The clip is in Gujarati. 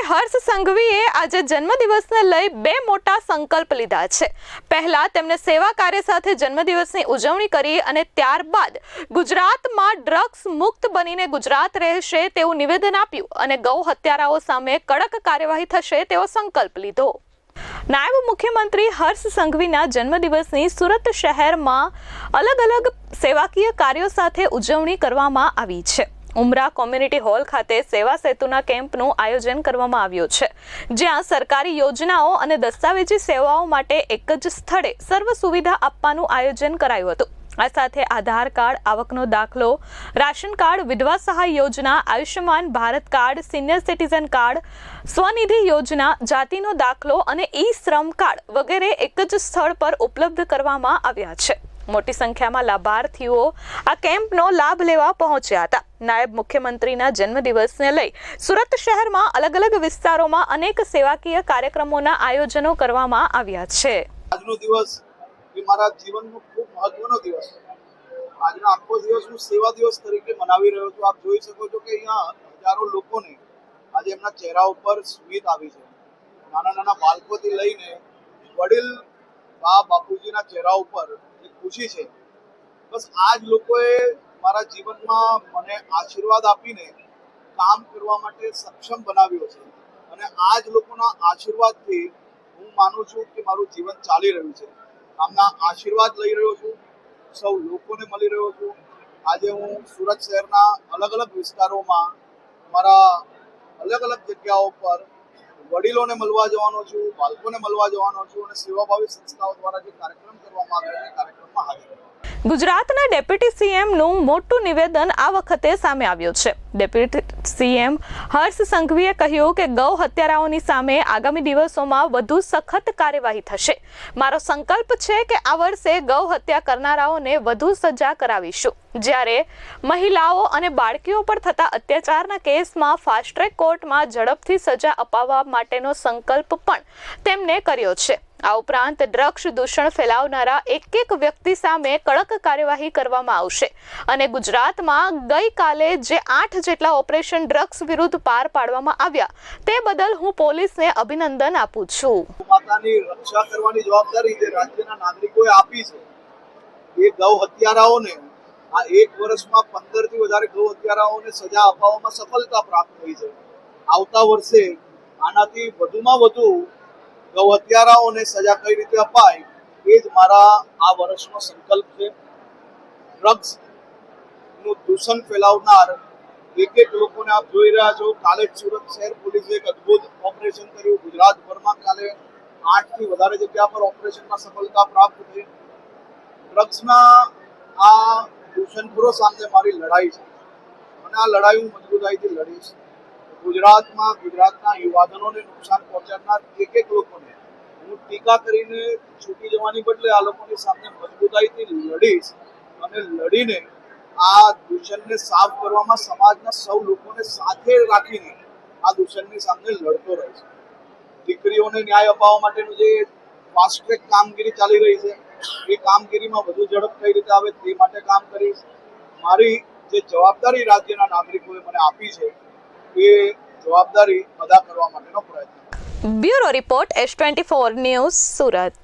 હર્ષ સંઘવીએ આજે જન્મદિવસને લઈ બે મોટા સંકલ્પ લીધા છે। પહેલા તેમણે સેવા કાર્ય સાથે જન્મદિવસની ઉજવણી કરી અને ત્યારબાદ ગુજરાતમાં ડ્રગ્સ મુક્ત બનીને ગુજરાત રહેશે તેવું નિવેદન આપ્યું અને ગૌ હત્યારાઓ સામે કડક કાર્યવાહી થશે તેવો સંકલ્પ લીધો। નાયબ મુખ્યમંત્રી હર્ષ સંઘવીના જન્મદિવસની સુરત શહેરમાં અલગ અલગ સેવાકીય કાર્યો સાથે ઉજવણી કરવામાં આવી છે। ઉમરા કોમ્યુનિટી હોલ ખાતે સેવા સેતુના કેમ્પનું આયોજન કરવામાં આવ્યું છે, જ્યાં સરકારી યોજનાઓ અને દસ્તાવેજી સેવાઓ માટે એક જ સ્થળે સર્વ સુવિધા આપવાનું આયોજન કરાયું હતું। આ સાથે આધાર કાર્ડ, આવકનો દાખલો, રાશન કાર્ડ, વિધવા સહાય યોજના, Ayushman Bharat card, senior citizen card, Svanidhi યોજના, જાતિનો દાખલો અને ઈ-શ્રમ કાર્ડ વગેરે એક જ સ્થળ પર ઉપલબ્ધ કરવામાં આવ્યા છે। મોટી સંખ્યામાં લાભાર્થીઓ આ કેમ્પનો લાભ લેવા પહોંચ્યા હતા। નાયબ મુખ્યમંત્રીના જન્મદિવસને લઈ સુરત શહેરમાં અલગ અલગ વિસ્તારોમાં અનેક સેવાકીય કાર્યક્રમોના આયોજનો કરવામાં આવ્યા છે। આજનો દિવસ એ મારા જીવનનો ખૂબ મહત્વનો દિવસ છે। આજનો આખો દિવસ હું સેવા દિવસ તરીકે મનાવી રહ્યો છું। આપ જોઈ શકો છો કે અહીંયા હજારો લોકોને આજે એમના ચહેરા ઉપર સ્મિત આવી છે। નાના નાના બાળકોથી લઈને વડીલ બાપુજીના ચહેરા ઉપર ખુશી છે। બસ આ જ લોકોએ મારા જીવનમાં મને આશીર્વાદ આપીને કામ કરવા માટે સક્ષમ બનાવ્યો છે અને આ જ લોકોના આશીર્વાદથી હું માનું છું કે મારું જીવન ચાલી રહ્યું છે। આમના આશીર્વાદ લઈ રહ્યો છું, સૌ લોકોને મળી રહ્યો છું। આજે હું સુરત શહેરના અલગ અલગ વિસ્તારોમાં મારા અલગ અલગ જગ્યાઓ પર વડીલોને મળવા જવાનો છું, બાળકોને મળવા જવાનો છું અને સેવાભાવી સંસ્થાઓ દ્વારા જે કાર્યક્રમ કરવામાં આવ્યો છે કાર્યક્રમમાં હાજર। ગુજરાતના ડેપ્યુટી સીએમનું મોટું નિવેદન આ વખતે સામે આવ્યું છે। ડેપ્યુટી સીએમ હર્ષ સંઘવીએ કહ્યું કે ગૌ હત્યારાઓની સામે આગામી દિવસોમાં વધુ સખત કાર્યવાહી થશે। મારો સંકલ્પ છે કે આ વર્ષે ગૌ હત્યા કરનારાઓને વધુ સજા કરાવીશું। જ્યારે મહિલાઓ અને બાળકીઓ પર થતા અત્યાચારના કેસમાં ફાસ્ટ ટ્રેક કોર્ટમાં ઝડપથી સજા અપાવવા માટેનો સંકલ્પ પણ તેમણે કર્યો છે। આ ઉપરાંત ડ્રગ્સ દૂષણ ફેલાવનારા એક વ્યક્તિ સામે કડક કાર્યવાહી કરવામાં આવશે અને ગુજરાતમાં ગઈકાલે જે 8 જેટલા ઓપરેશન ડ્રગ્સ વિરુદ્ધ પાર પાડવામાં આવ્યા તે બદલ હું પોલીસને અભિનંદન આપું છું। માતાની રક્ષા કરવાની જવાબદારી જે રાજ્યના નાગરિકોએ આપી છે એ ગૌ હત્યારાઓને આ એક વર્ષમાં 15 થી વધારે ગૌ હત્યારાઓને સજા અપાવવામાં સફળતા પ્રાપ્ત થઈ છે। આવતા વર્ષે આનાથી વધુમાં વધુ ગૌ હત્યારાઓને સજા કઈ રીતે અપાય એ જ મારા આ વર્ષનો સંકલ્પ છે। ડ્રગ્સ નું દૂષણ ફેલાવનાર એક લોકોને આપ જોઈ રહ્યા છો। કાલે સુરત શહેર પોલીસે એક અદ્ભુત ઓપરેશન કર્યું। ગુજરાતભરમાં કાલે 8 થી વધારે જગ્યા પર ઓપરેશનમાં સફળતા પ્રાપ્ત થઈ। ડ્રગ્સના આ દૂષણખોરો સામે મારી લડાઈ છે અને આ લડાઈ હું મજબૂતાઈથી લડીશ। ગુજરાતમાં ગુજરાતના યુવાધનોને નુકસાન પહોંચાડનાર એક લોકોને હું ટીકા કરીને છૂટી જવાની બદલે આ લોકોની સામે મજબૂતાઈથી લડીશ અને લડીને આ દૂષણને સાફ કરવામાં સમાજના સૌ લોકોને સાથે રાખીને આ દૂષણની સામે લડતો રહીશ। દીકરીઓને ન્યાય અપાવવા માટેનું જે ફાસ્ટ ટ્રેક કામગીરી ચાલી રહી છે એ કામગીરીમાં વધુ ઝડપ કઈ રીતે આવે તે માટે કામ કરીશ। મારી જે જવાબદારી રાજ્યના નાગરિકોએ મને આપી છે એ જવાબદારી અદા કરવા માટેનો પ્રયત્ન। Bureau report S24 news Surat.